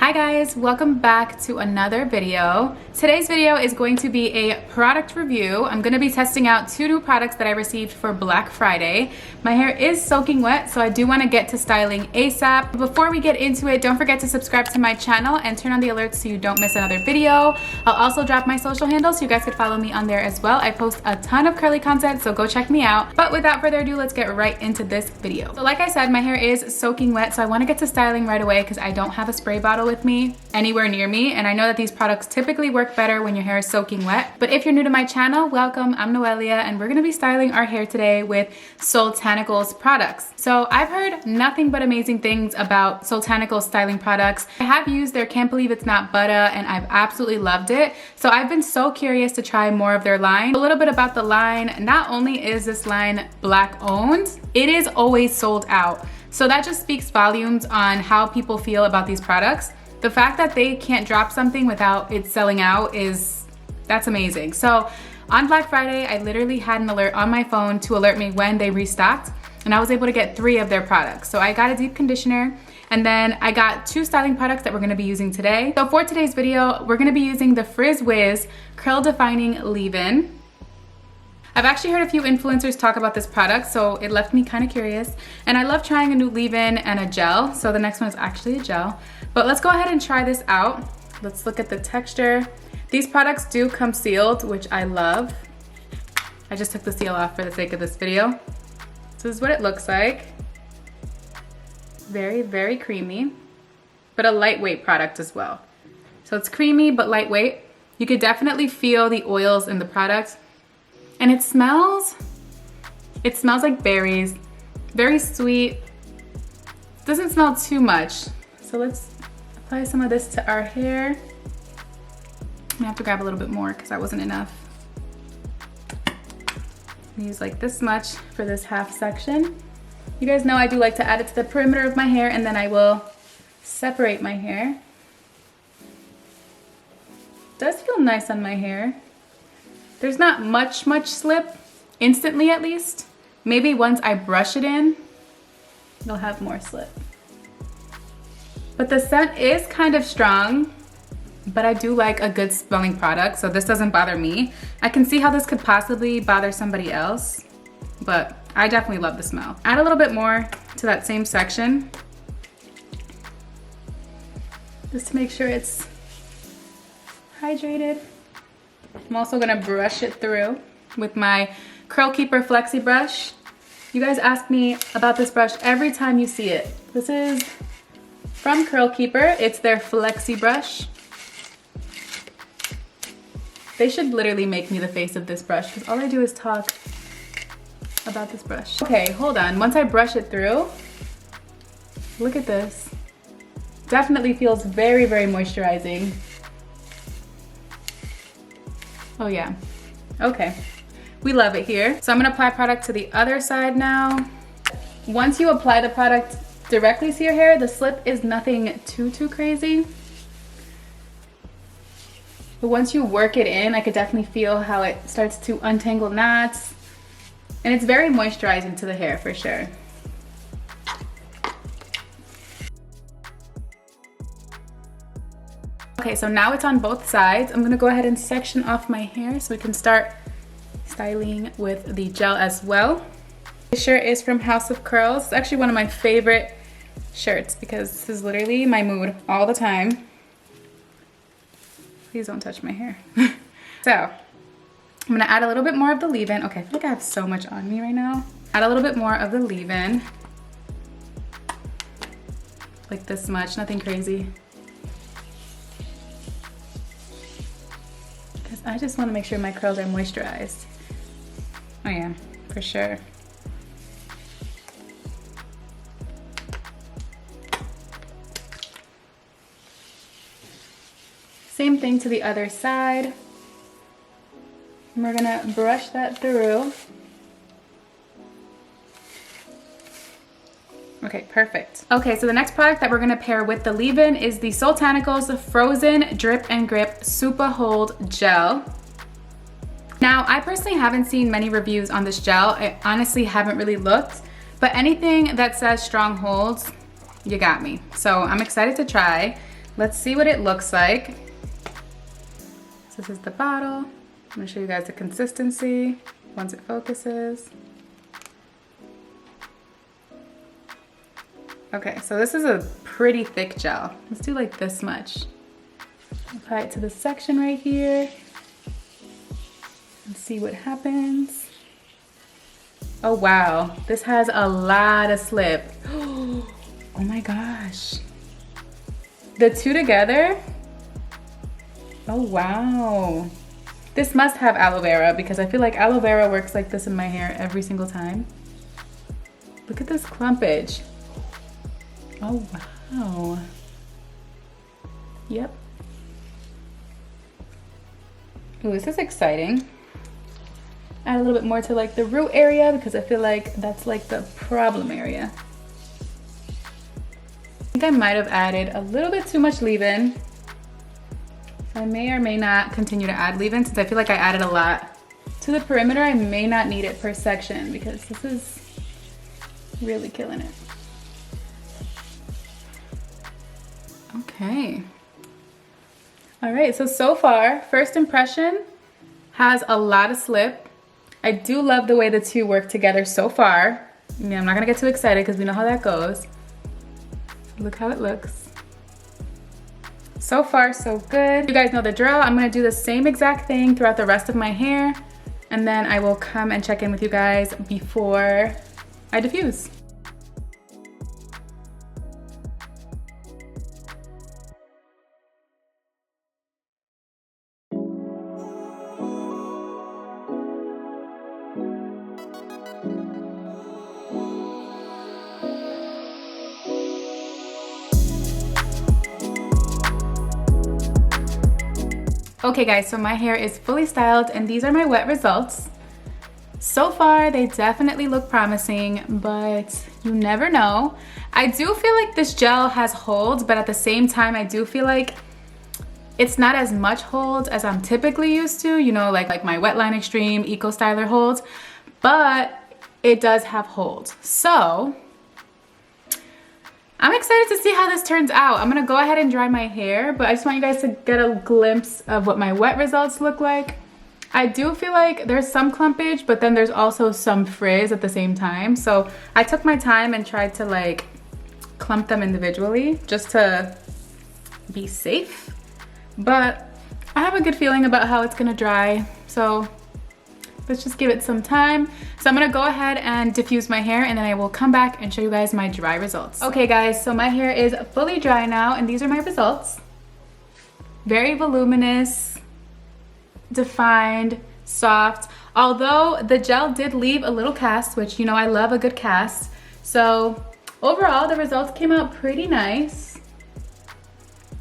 Hi guys, welcome back to another video. Today's video is going to be a product review. I'm going to be testing out two new products that I received for Black Friday. My hair is soaking wet, so I do want to get to styling ASAP. Before we get into it, don't forget to subscribe to my channel and turn on the alerts so you don't miss another video. I'll also drop my social handles so you guys can follow me on there as well. I post a ton of curly content, so go check me out. But without further ado, let's get right into this video. So like I said, my hair is soaking wet, so I want to get to styling right away because I don't have a spray bottle with me anywhere near me, and I know that these products typically work better when your hair is soaking wet. But if you're new to my channel, welcome. I'm Noelia, and we're gonna be styling our hair today with Soultanicals products. So I've heard nothing but amazing things about Soultanicals styling products. I have used their Can't Believe It's Not Butter, and I've absolutely loved it. So I've been so curious to try more of their line. A little bit about the line: not only is this line Black owned, it is always sold out. So that just speaks volumes on how people feel about these products. The fact that they can't drop something without it selling out that's amazing. So on Black Friday, I literally had an alert on my phone to alert me when they restocked, and I was able to get 3 of their products. So I got a deep conditioner, and then I got 2 styling products that we're gonna be using today. So for today's video, we're gonna be using the Frizz Wiz Curl Defining Leave-In. I've actually heard a few influencers talk about this product, so it left me kind of curious. And I love trying a new leave-in and a gel, so the next one is actually a gel. But let's go ahead and try this out. Let's look at the texture. These products do come sealed, which I love. I just took the seal off for the sake of this video. So this is what it looks like. Very, very creamy, but a lightweight product as well. So it's creamy, but lightweight. You could definitely feel the oils in the product. And it smells like berries, very sweet. Doesn't smell too much. So let's apply some of this to our hair. I'm gonna have to grab a little bit more because that wasn't enough. Use like this much for this half section. You guys know I do like to add it to the perimeter of my hair, and then I will separate my hair. It does feel nice on my hair. There's not much slip, instantly at least. Maybe once I brush it in, you'll have more slip. But the scent is kind of strong, but I do like a good smelling product, so this doesn't bother me. I can see how this could possibly bother somebody else, but I definitely love the smell. Add a little bit more to that same section, just to make sure it's hydrated. I'm also gonna brush it through with my Curl Keeper Flexi brush. You guys ask me about this brush every time you see it. This is from Curl Keeper. It's their Flexi brush. They should literally make me the face of this brush because all I do is talk about this brush. Okay, hold on. Once I brush it through, look at this. Definitely feels very, very moisturizing. Oh yeah, okay. We love it here. So I'm gonna apply product to the other side now. Once you apply the product directly to your hair, the slip is nothing too crazy. But once you work it in, I could definitely feel how it starts to untangle knots. And it's very moisturizing to the hair for sure. Okay, so now it's on both sides. I'm gonna go ahead and section off my hair so we can start styling with the gel as well. This shirt is from House of Curls. It's actually one of my favorite shirts because this is literally my mood all the time. Please don't touch my hair. So, I'm gonna add a little bit more of the leave-in. Okay, I feel like I have so much on me right now. Add a little bit more of the leave-in. Like this much, nothing crazy. I just want to make sure my curls are moisturized. Oh yeah, for sure. Same thing to the other side. And we're gonna brush that through. Okay, perfect. Okay, so the next product that we're gonna pair with the leave-in is the Soultanicals Frozen Drip and Grip Super Hold Gel. Now, I personally haven't seen many reviews on this gel. I honestly haven't really looked, but anything that says strong holds, you got me. So I'm excited to try. let's see what it looks like. So this is the bottle. I'm gonna show you guys the consistency once it focuses. Okay, so this is a pretty thick gel. Let's do like this much. Apply it to the section right here and see what happens. Oh wow, this has a lot of slip. Oh my gosh. The two together? Oh wow. This must have aloe vera because I feel like aloe vera works like this in my hair every single time. Look at this clumpage. Oh wow. Yep. Ooh, this is exciting. Add a little bit more to like the root area because I feel like that's like the problem area. I think I might have added a little bit too much leave-in. So I may or may not continue to add leave-in since I feel like I added a lot to the perimeter. I may not need it per section because this is really killing it. Okay. All right, so far, first impression has a lot of slip. I do love the way the two work together so far. I'm not gonna get too excited because we know how that goes. Look how it looks. So far, so good. You guys know the drill. I'm gonna do the same exact thing throughout the rest of my hair, and then I will come and check in with you guys before I diffuse. Okay guys, so my hair is fully styled and these are my wet results. So far, they definitely look promising, but you never know. I do feel like this gel has holds, but at the same time, I do feel like it's not as much holds as I'm typically used to, you know, like my Wetline Extreme Eco Styler holds, but it does have holds. So I'm excited to see how this turns out. I'm gonna go ahead and dry my hair, but I just want you guys to get a glimpse of what my wet results look like. I do feel like there's some clumpage, but then there's also some frizz at the same time. So I took my time and tried to like clump them individually just to be safe. But I have a good feeling about how it's gonna dry. So let's just give it some time. So I'm gonna go ahead and diffuse my hair and then I will come back and show you guys my dry results. Okay guys, so my hair is fully dry now and these are my results. Very voluminous, defined, soft. Although the gel did leave a little cast, which you know I love a good cast. So overall the results came out pretty nice.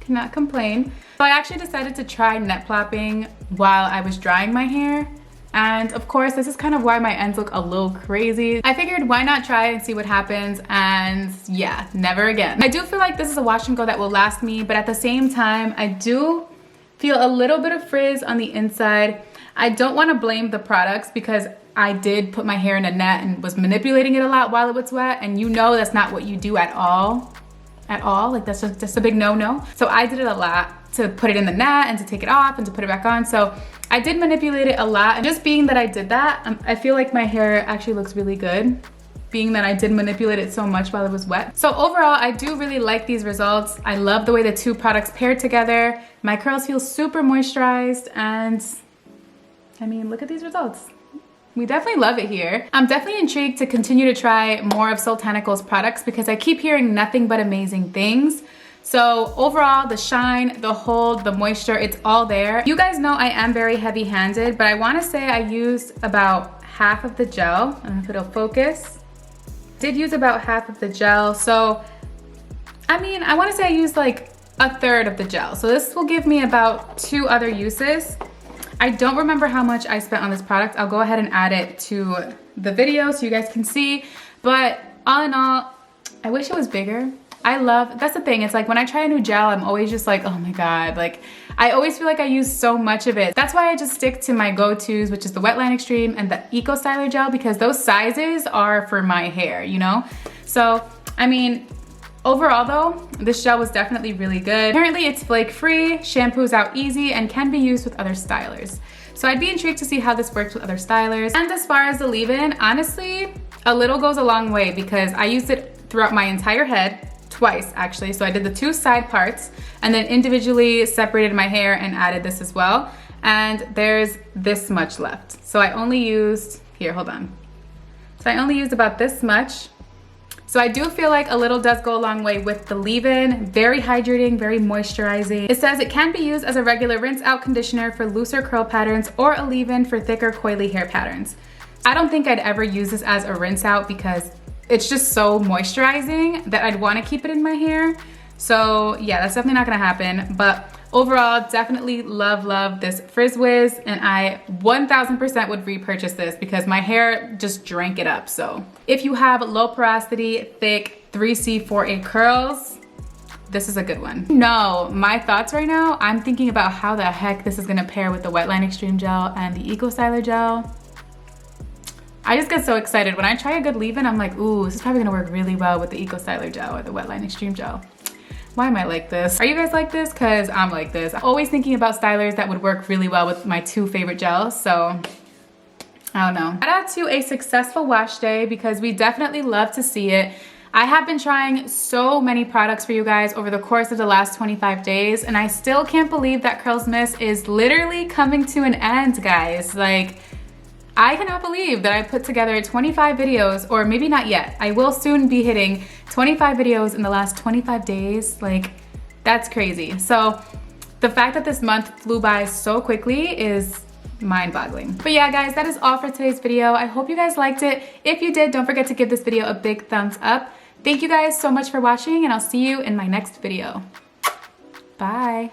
Cannot complain. So I actually decided to try net plopping while I was drying my hair. And of course, this is kind of why my ends look a little crazy. I figured why not try and see what happens, and yeah, never again. I do feel like this is a wash and go that will last me, but at the same time, I do feel a little bit of frizz on the inside. I don't want to blame the products because I did put my hair in a net and was manipulating it a lot while it was wet, and you know that's not what you do at all. Like that's just a big no-no. So I did it a lot to put it in the net and to take it off and to put it back on. So I did manipulate it a lot, and just being that I did that, I feel like my hair actually looks really good, being that I did manipulate it so much while it was wet. So overall, I do really like these results. I love the way the two products pair together. My curls feel super moisturized, and I mean, look at these results. We definitely love it here. I'm definitely intrigued to continue to try more of Soultanicals products because I keep hearing nothing but amazing things. So overall, the shine, the hold, the moisture, it's all there. You guys know I am very heavy-handed, but I wanna say I used about half of the gel. I don't know if it'll focus. Did use about half of the gel. So, I mean, I wanna say I used like a third of the gel. So this will give me about 2 other uses. I don't remember how much I spent on this product. I'll go ahead and add it to the video so you guys can see. But all in all, I wish it was bigger. That's the thing, it's like when I try a new gel, I'm always just like, oh my God, like I always feel like I use so much of it. That's why I just stick to my go-tos, which is the Wetline Extreme and the Eco Styler gel, because those sizes are for my hair, you know? So, I mean, Overall though, this gel was definitely really good. Apparently it's flake free, shampoos out easy, and can be used with other stylers. So I'd be intrigued to see how this works with other stylers. And as far as the leave-in, honestly, a little goes a long way because I used it throughout my entire head, twice actually. So I did the 2 side parts and then individually separated my hair and added this as well. And there's this much left. So I only used, here, hold on. So I only used about this much. So I do feel like a little does go a long way with the leave-in. Very hydrating, very moisturizing. It says it can be used as a regular rinse out conditioner for looser curl patterns or a leave-in for thicker coily hair patterns. I don't think I'd ever use this as a rinse out because it's just so moisturizing that I'd want to keep it in my hair. So yeah, that's definitely not gonna happen. But overall, definitely love this Frizz Wiz, and I 1000% would repurchase this because my hair just drank it up. So if you have low porosity, thick 3C4A curls, this is a good one. No, my thoughts right now, I'm thinking about how the heck this is gonna pair with the Wetline Extreme Gel and the Eco Styler Gel. I just get so excited. When I try a good leave-in, I'm like, ooh, this is probably gonna work really well with the Eco Styler Gel or the Wetline Extreme Gel. Why am I like this? Are you guys like this? Cause I'm like this. I'm always thinking about stylers that would work really well with my 2 favorite gels, so I don't know. Shout out to a successful wash day because we definitely love to see it. I have been trying so many products for you guys over the course of the last 25 days, and I still can't believe that CurlSmith is literally coming to an end, guys. Like, I cannot believe that I put together 25 videos, or maybe not yet. I will soon be hitting 25 videos in the last 25 days. Like, that's crazy. So the fact that this month flew by so quickly is mind-boggling. But yeah, guys, that is all for today's video. I hope you guys liked it. If you did, don't forget to give this video a big thumbs up. Thank you guys so much for watching, and I'll see you in my next video. Bye.